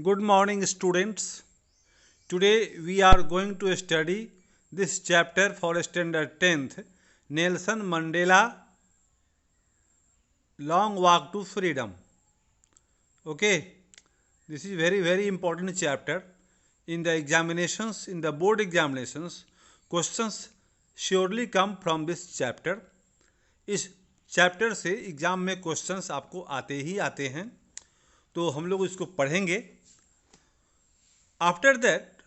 Good morning, students. Today we are going to study this chapter for standard 10th, Nelson Mandela Long Walk to Freedom. Okay, this is very important chapter. In the examinations, in the board examinations, questions surely come from this chapter. इस chapter से exam में questions आपको आते ही आते हैं, तो हम लोग इसको पढ़ेंगे. After that,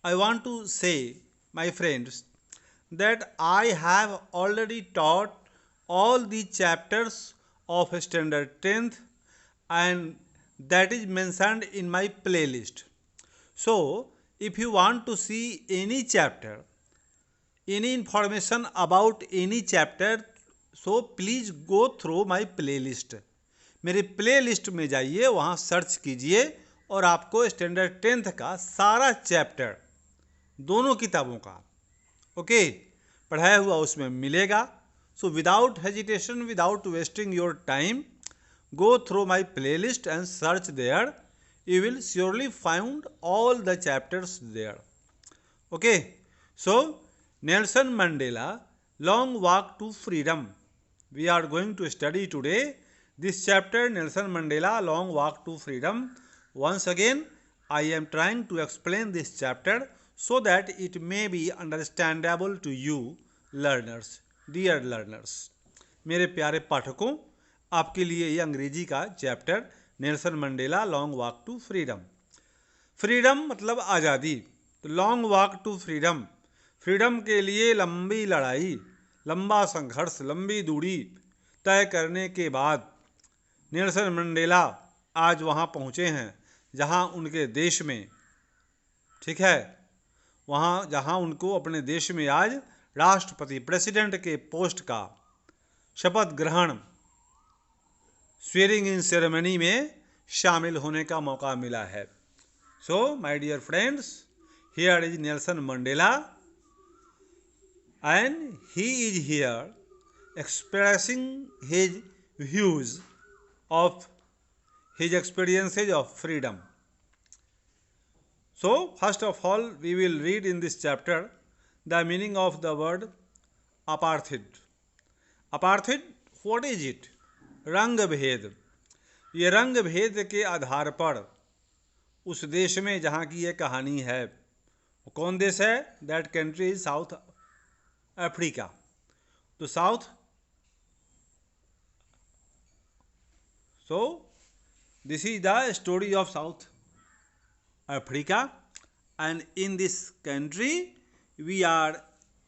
I want to say, my friends, that I have already taught all the chapters of standard 10th and that is mentioned in my playlist. So, if you want to see any chapter, any information about any chapter, so please go through my playlist. मेरे playlist में जाइए, वहाँ search कीजिए और आपको standard 10th का सारा chapter दोनों किताबों का पढ़ाया हुआ उसमें मिलेगा. So without hesitation, without wasting your time, go through my playlist and search there. You will surely find all the chapters there. Okay, so Nelson Mandela Long Walk to Freedom. We are going to study today this chapter, Nelson Mandela Long Walk to Freedom. Once again, I am trying to explain this chapter so that it may be understandable to you learners, dear learners. मेरे प्यारे पाठकों, आपके लिए ये अंग्रेजी का chapter Nelson Mandela long walk to freedom. Freedom मतलब आज़ादी, तो long walk to freedom, freedom के लिए लंबी लड़ाई, लंबा संघर्ष, लंबी दूरी तय करने के बाद नेल्सन मंडेला आज वहाँ पहुँचे हैं जहाँ उनके देश में, ठीक है, वहाँ जहाँ उनको अपने देश में आज राष्ट्रपति प्रेसिडेंट के पोस्ट का शपथ ग्रहण स्वेरिंग इन सेरेमनी में शामिल होने का मौका मिला है. So my dear friends, here is Nelson Mandela and he is here expressing his views of his experiences of freedom. So, first of all, we will read in this chapter the meaning of the word apartheid. Apartheid, what is it? रंग भेद. ये रंग भेद के आधार पर उस देश में जहाँ की ये कहानी है, कौन देश है? That country is South Africa. तो south, so this is the story of South Africa, and in this country we are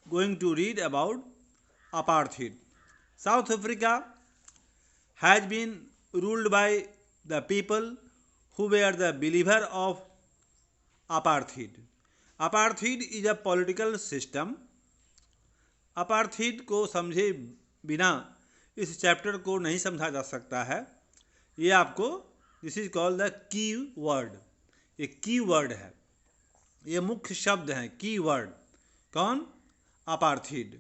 going to read about apartheid. South Africa has been ruled by the people who were the believer of apartheid. Apartheid is a political system. apartheid को समझे बिना इस chapter को नहीं समझा जा सकता है. ये आपको, this is called the key word. ये की वर्ड है, ये मुख्य शब्द हैं, की वर्ड. कौन? अपार्थीड.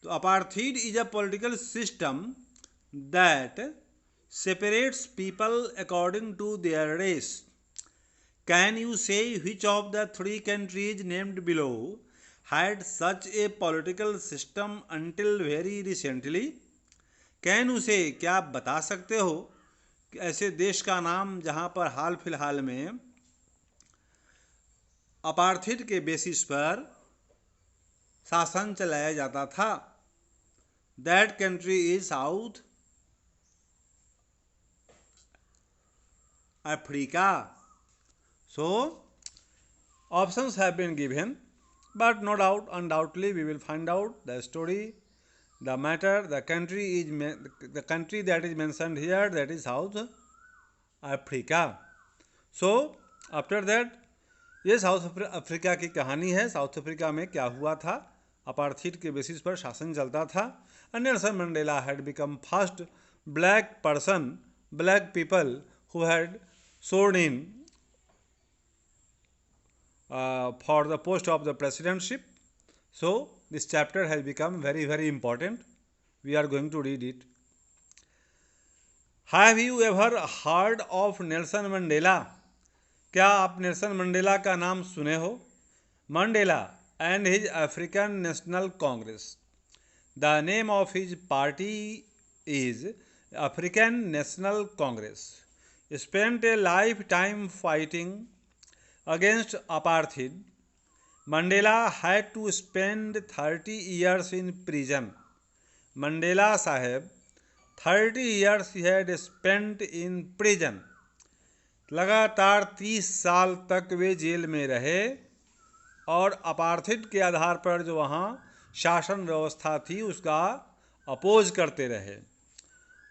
तो apartheid is a political system that separates people according to their race. Can you say which of the three countries named below had such a political system until very recently? Can you say, क्या आप बता सकते हो ऐसे देश का नाम जहां पर हाल फिलहाल में अपार्थीड के बेसिस पर शासन चलाया जाता था? That country is South Africa. So options have been given, but no doubt, undoubtedly we will find out the story, the matter. The country that is mentioned here, that is South Africa. So after that, ये south Africa की कहानी है. South Africa में क्या हुआ था? Apartheid के basis पर शासन चलता था. Nelson Mandela had become first black person, black people who had sworn in for the post of the presidency. So this chapter has become very important. We are going to read it. Have you ever heard of Nelson Mandela? क्या आप Nelson Mandela का नाम सुने हो? Mandela and his African national Congress. The name of his party is African national Congress. Spent A life time fighting against apartheid. Mandela had to spend 30 years in prison. Mandela Sahib, 30 years he had spent in prison. लगातार 30 साल तक वे jail में रहे और अपार्थिड के आधार पर जो वहाँ शासन व्यवस्था थी उसका अपोज करते रहे।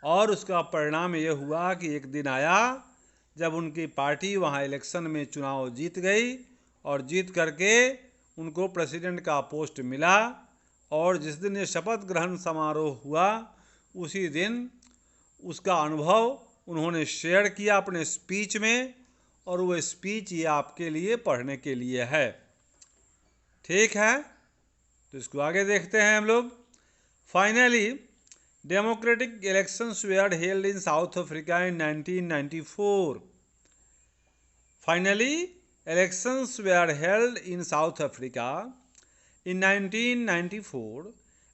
और उसका परिणाम ये हुआ कि एक दिन आया जब उनकी पार्टी वहाँ इलेक्शन में चुनाव जीत गई और जीत करके उनको प्रेसिडेंट का पोस्ट मिला। और जिस दिन ये शपथ ग्रहण समारोह हुआ उसी दिन उसका अनुभव उन्होंने शेयर किया अपने स्पीच में, और वो स्पीच ये आपके लिए पढ़ने के लिए है। ठीक है, तो इसको आगे देखते हैं हम लोग। Finally democratic elections where held in south Africa in 1994. Finally, elections were held in South Africa in 1994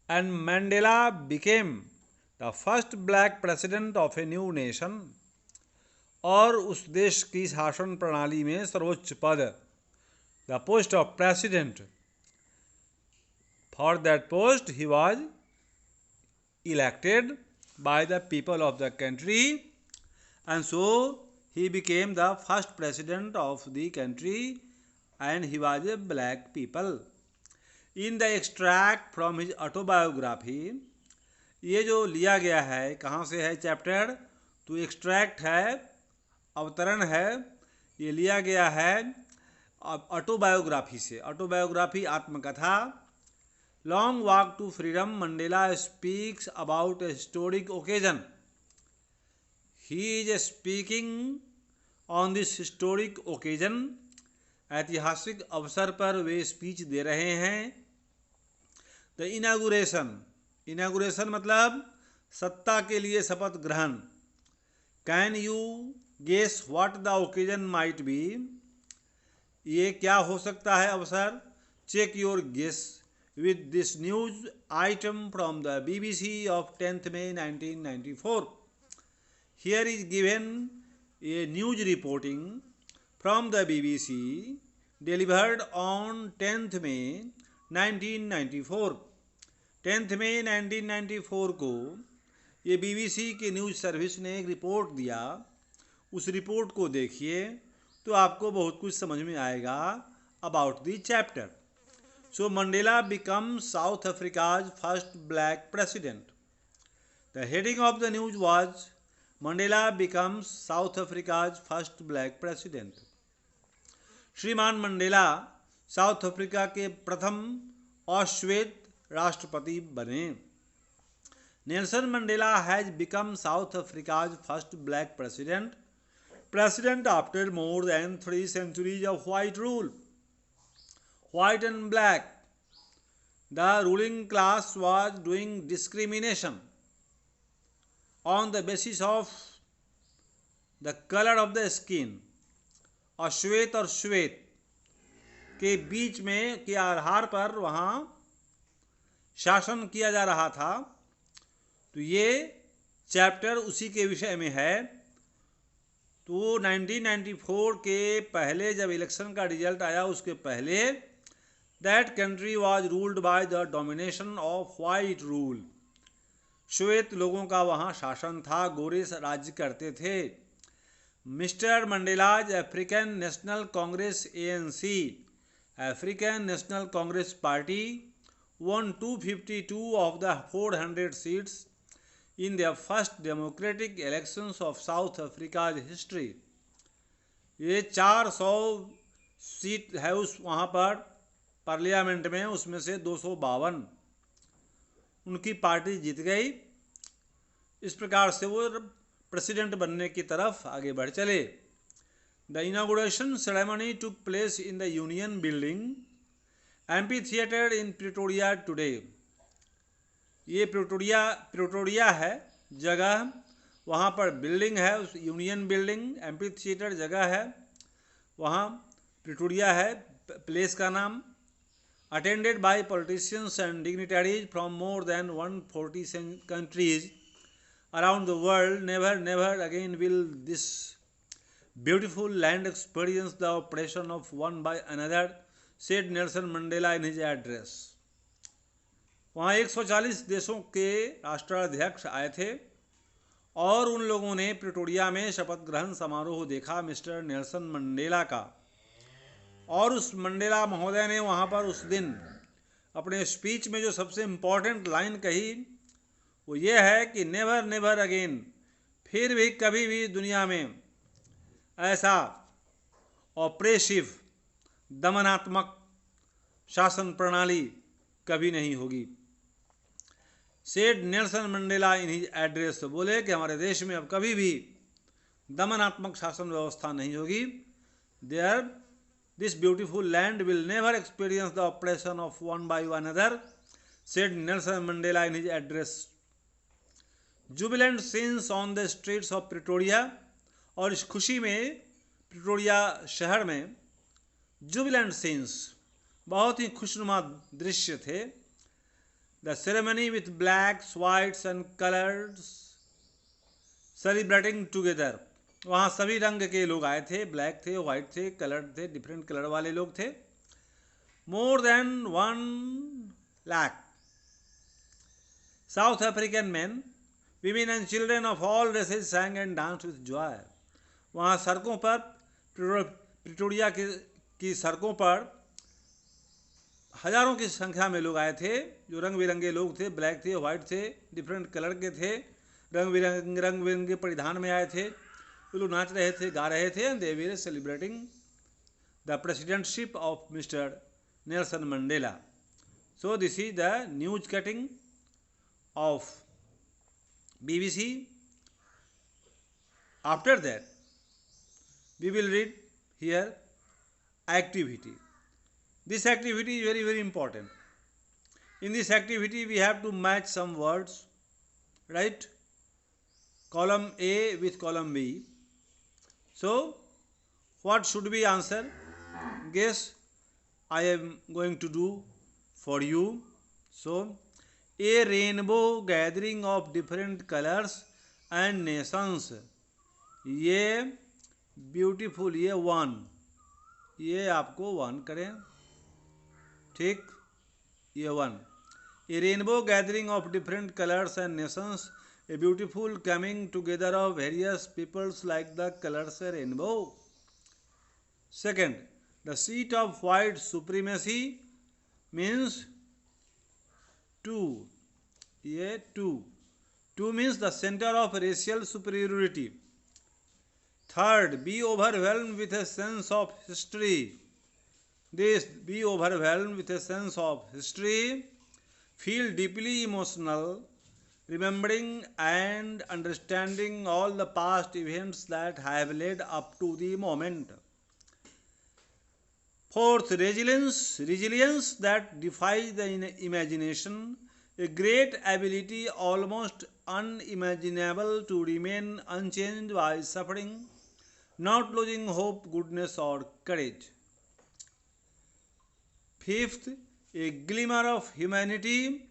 and Mandela became the first black president of a new nation. और उस देश की शासन प्रणाली में सर्वोच्च पद, the post of president, for that post he was elected by the people of the country, and so he became the first president of the country and he was a black people. In the extract from his autobiography, ये जो लिया गया है कहाँ से है chapter, तो extract है, अवतरण है, ये लिया गया है ऑटोबायोग्राफी से। ऑटोबायोग्राफी आत्मकथा। Long walk to freedom, Mandela speaks about a historic occasion. He is speaking on this historic occasion. ऐतिहासिक अवसर पर वे स्पीच दे रहे हैं। द इनागुरेशन, इनागुरेशन मतलब सत्ता के लिए शपथ ग्रहण। Can you guess what the occasion might be, ये क्या हो सकता है अवसर। Check your guess with this news item from the BBC of 10th May 1994. Here is given a news reporting from the BBC delivered on 10th May 1994. 10th May 1994 को ये BBC के news service ने एक report दिया। उस report को देखिए तो आपको बहुत कुछ समझ में आएगा about the chapter. So Mandela becomes south Africa's first black president. The heading of the news was Mandela becomes south Africa's first black president. श्रीमान मंडेला साउथ अफ्रीका के प्रथम अश्वेत राष्ट्रपति बने। Nelson Mandela has become south Africa's first black president, president after more than 3 centuries of white rule. White and black, the ruling class was doing discrimination on the basis of the color of the skin. अश्वेत और श्वेत के बीच में के आधार पर वहाँ शासन किया जा रहा था। तो ये चैप्टर उसी के विषय में है। तो 1994 के पहले जब इलेक्शन का रिजल्ट आया उसके पहले that country was ruled by the domination of white rule. श्वेत लोगों का वहाँ शासन था, गोरे राज्य करते थे। Mister Mandela's African national Congress ANC, African national Congress party won 252 of the 400 seats in their first democratic elections of South Africa's history. ये 400 सीट है उस वहाँ पर पार्लियामेंट में, उसमें से 252 उनकी पार्टी जीत गई। इस प्रकार से वो प्रेसिडेंट बनने की तरफ आगे बढ़ चले। The inauguration ceremony took place in the union building amphi theatre in Pretoria today. ये प्रिटोरिया है जगह, वहाँ पर बिल्डिंग है, उस यूनियन बिल्डिंग, एम्पी थिएटर जगह है, वहाँ प्रिटोरिया है प्लेस का नाम, attended by politicians and dignitaries from more than 140 countries around the world. Never again will this beautiful land experience the oppression of one by another, said Nelson Mandela in his address. वहाँ 140 देशों के राष्ट्राध्यक्ष आए थे और उन लोगों ने प्रिटोरिया में शपथ ग्रहण समारोह देखा मिस्टर नेल्सन मंडेला का। और उस मंडेला महोदय ने वहाँ पर उस दिन अपने स्पीच में जो सबसे इम्पोर्टेंट लाइन कही वो ये है कि नेवर अगेन, फिर भी कभी भी दुनिया में ऐसा ऑपरेसिव दमनात्मक शासन प्रणाली कभी नहीं होगी। Said Nelson Mandela in his address, बोले कि हमारे देश में अब कभी भी दमनात्मक शासन व्यवस्था नहीं होगी। There This beautiful land will never experience the oppression of one by another, said Nelson Mandela in his address. Jubilant scenes on the streets of Pretoria, और इस खुशी में प्रिटोरिया शहर में जुबिलेंट सीन्स, बहुत ही खुशनुमा दृश्य थे। The ceremony with blacks whites and colours celebrating together, वहाँ सभी रंग के लोग आए थे, ब्लैक थे, वाइट थे, कलर थे, डिफरेंट कलर वाले लोग थे। More than 1 lakh South African man, women and children of all races sang and dance with joy. वहाँ सड़कों पर प्रिटोरिया की सड़कों पर हजारों की संख्या में लोग आए थे, जो रंग बिरंगे लोग थे, ब्लैक थे, वाइट थे, डिफरेंट कलर के थे, रंग बिरंगे परिधान में आए थे। वो लोग नाच रहे थे, गा रहे थे। And they were celebrating the presidentship of mister Nelson Mandela. So this is the news cutting of BBC. After that, we will read here activity. This activity is very important. In this activity, we have to match some words, right? Column A with column B. So, what should we answer? Guess I am going to do for you. So, a rainbow gathering of different colors and nations. ये beautiful, ये 1, ये आपको 1 करें, ठीक, ये 1। A rainbow gathering of different colors and nations, a beautiful coming together of various peoples like the colors a rainbow. Second, the seat of white supremacy means 2, ये 2 means the center of racial superiority. Third, be overwhelmed with a sense of history. This, be overwhelmed with a sense of history, feel deeply emotional, remembering and understanding all the past events that have led up to the moment. Fourth, resilience that defies the imagination, a great ability almost unimaginable to remain unchanged by suffering, not losing hope, goodness or courage. Fifth, a glimmer of humanity,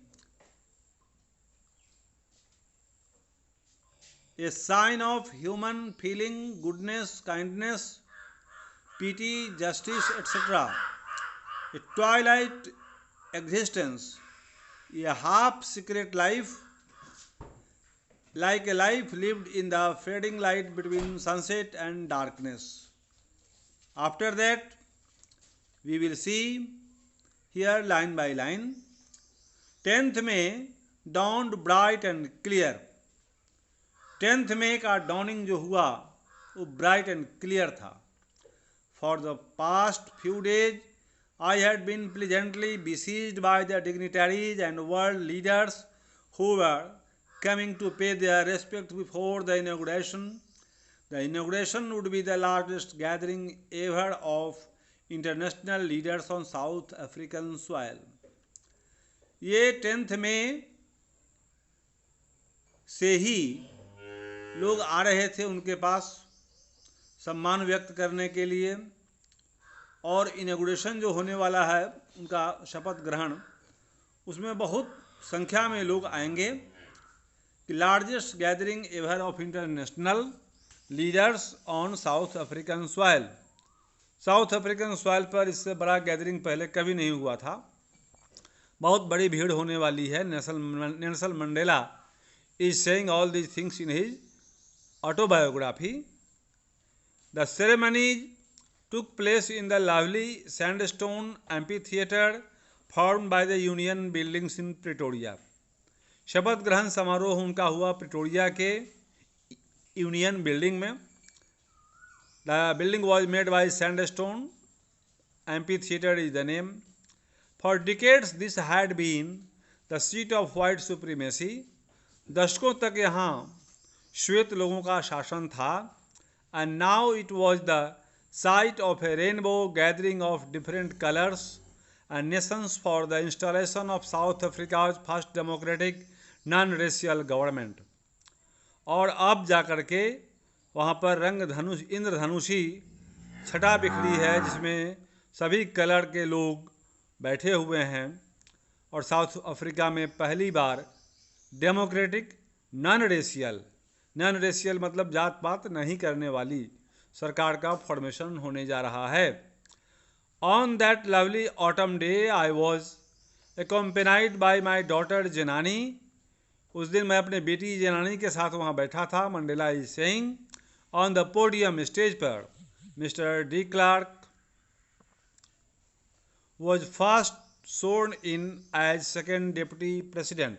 a sign of human feeling, goodness, kindness, pity, justice, etc. A twilight existence, a half secret life, like a life lived in the fading light between sunset and darkness. After that, we will see here line by line. 10th में dawned bright and clear. 10th में का dawning जो हुआ वो bright and clear था. For the past few days, I had been pleasantly besieged by the dignitaries and world leaders who were coming to pay their respects before the inauguration. The inauguration would be the largest gathering ever of international leaders on South African soil. ये 10th में से ही लोग आ रहे थे उनके पास सम्मान व्यक्त करने के लिए, और इनॉग्रेशन जो होने वाला है उनका शपथ ग्रहण, उसमें बहुत संख्या में लोग आएंगे। Largest gathering ever of international leaders on south African soil. South African soil पर इससे बड़ा गैदरिंग पहले कभी नहीं हुआ था। बहुत बड़ी भीड़ होने वाली है। Nelson Mandela is saying all these things in his autobiography. The ceremonies took place in the lovely sandstone amphitheater formed by the Union buildings in Pretoria. शपथ ग्रहण समारोह उनका हुआ प्रिटोरिया के यूनियन बिल्डिंग में। The building was made by sandstone amphitheater is the name. For decades this had been the seat of white supremacy. दशकों तक यहाँ श्वेत लोगों का शासन था। And now it was the site of a rainbow gathering of different colors and nations for the installation of South Africa's first democratic non-racial government. और अब जाकर के वहाँ पर रंग धनुष इंद्रधनुषी छटा बिखरी है जिसमें सभी कलर के लोग बैठे हुए हैं। और साउथ अफ्रीका में पहली बार डेमोक्रेटिक नॉन रेशियल मतलब जात पात नहीं करने वाली सरकार का फॉर्मेशन होने जा रहा है। On that lovely autumn day I was accompanied by my daughter Janani. उस दिन मैं अपने बेटी जेनानी के साथ वहाँ बैठा था। Mandela is saying on the podium stage पर mister De Klerk was first sworn in as second deputy president.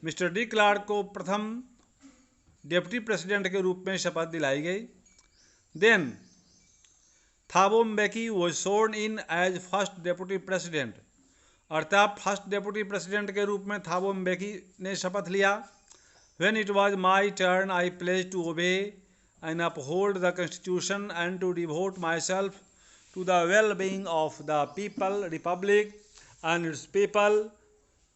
Mister De Klerk को प्रथम डेप्यूटी प्रेसिडेंट के रूप में शपथ दिलाई गई। Then Thabo Mbeki was sworn in as first deputy president। अर्थात फर्स्ट डेप्यूटी प्रेसिडेंट के रूप में थाबो म्बेकी ने शपथ लिया। When it was my turn, I pledged to obey and uphold the constitution and to devote myself to the well-being of the people, republic and its people,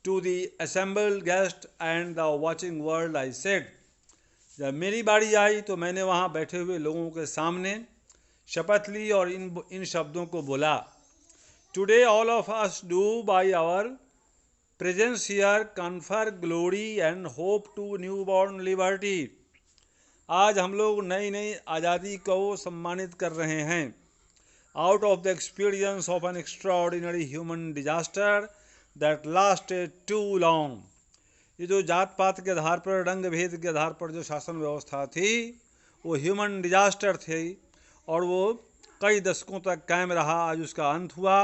to the assembled guests and the watching world, I said। जब मेरी बारी आई तो मैंने वहाँ बैठे हुए लोगों के सामने शपथ ली और इन शब्दों को बोला। Today all of us do by our presence here confer glory and hope to new born liberty. आज हम लोग नई नई आज़ादी को सम्मानित कर रहे हैं। Out of the experience of an extraordinary human disaster that lasted too long. ये जो जात पात के आधार पर, रंग भेद के आधार पर जो शासन व्यवस्था थी वो ह्यूमन डिजास्टर थी और वो कई दशकों तक कायम रहा। आज उसका अंत हुआ।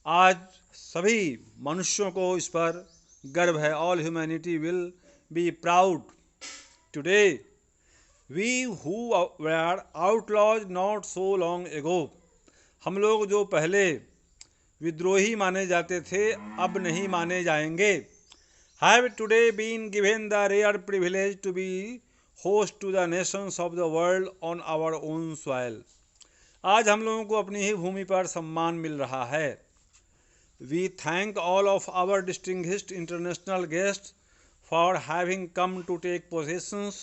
आज सभी मनुष्यों को इस पर गर्व है। All humanity will be proud today we who were outlaws not so long ago. हम लोग जो पहले विद्रोही माने जाते थे अब नहीं माने जाएंगे। have today been given the rare privilege to be host to the nations of the world on our own soil। आज हम लोगों को अपनी ही भूमि पर सम्मान मिल रहा है। We thank all of our distinguished international guests for having come to take possessions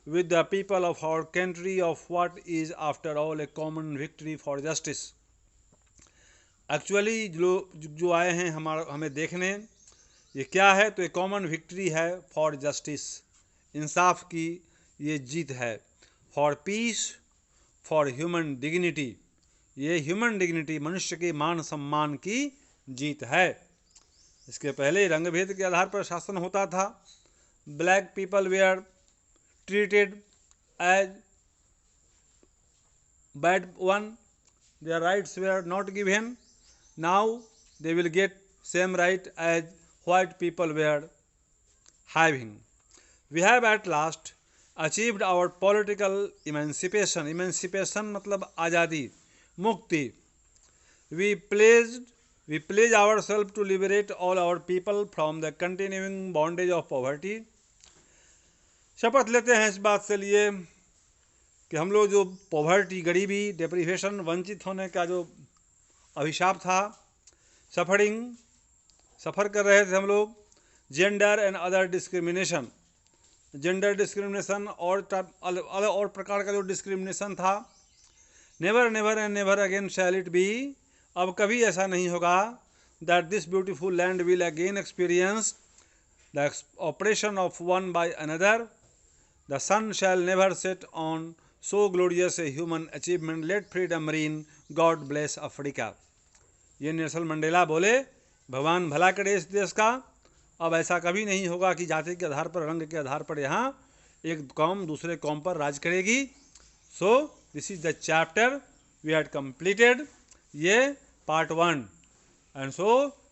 with the people of our country of what is after all a common victory for justice। Actually जो आए हैं हमें देखने, ये क्या है तो एक कॉमन विक्ट्री है फॉर जस्टिस, इंसाफ की ये जीत है। For piece, for human dignity, ये ह्यूमन डिग्निटी मनुष्य के मान सम्मान की जीत है। इसके पहले रंग भेद के आधार पर शासन होता था। Black people were treated as bad one, their rights were not given. Now they will get same right as white people were having। We have at last achieved our political emancipation। Emancipation मतलब आज़ादी, मुक्ति। We pledge ourselves to liberate all our people from the continuing bondage of poverty। शपथ लेते हैं इस बात से लिए कि हम लोग जो पॉवर्टी, गरीबी, डेप्रिवेशन, वंचित होने का जो अभिशाप था, सफ़र कर रहे थे हम लोग। Gender and other discrimination, gender discrimination और प्रकार का जो डिस्क्रिमिनेशन था, never never and never again shall it be, अब कभी ऐसा नहीं होगा, that this beautiful land will again experience the oppression of one by another, the sun shall never set on so glorious a human achievement, let freedom reign, God bless Africa. ये Nelson Mandela बोले, भगवान भला करे इस देश का, अब ऐसा कभी नहीं होगा कि जाति के आधार पर, रंग के आधार पर यहाँ एक कौम दूसरे कौम पर राज करेगी। So this is the chapter we had completed, ये part 1, and so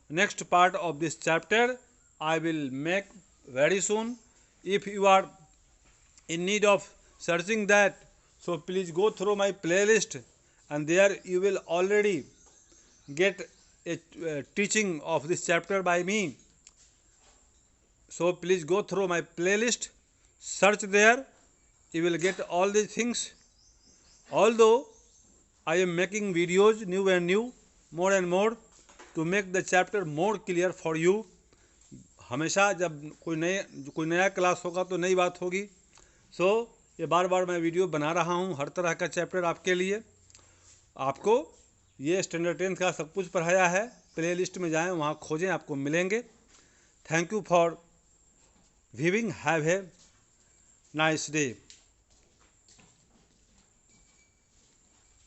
next part of this chapter I will make very soon. If you are in need of searching that, so please go through my playlist, and there you will already get a teaching of this chapter by me. So please go through my playlist, search there, you will get all these things. Although I am making videos new and new, more and more, to make the chapter more clear for you. हमेशा जब कोई नया class होगा तो नई बात होगी। सो ये बार बार मैं वीडियो बना रहा हूँ हर तरह का चैप्टर आपके लिए। आपको ये स्टैंडर्ड 10th का सब कुछ पढ़ाया है, प्ले लिस्ट में जाएँ, वहाँ खोजें, आपको मिलेंगे। Thank you for viewing, have a nice day.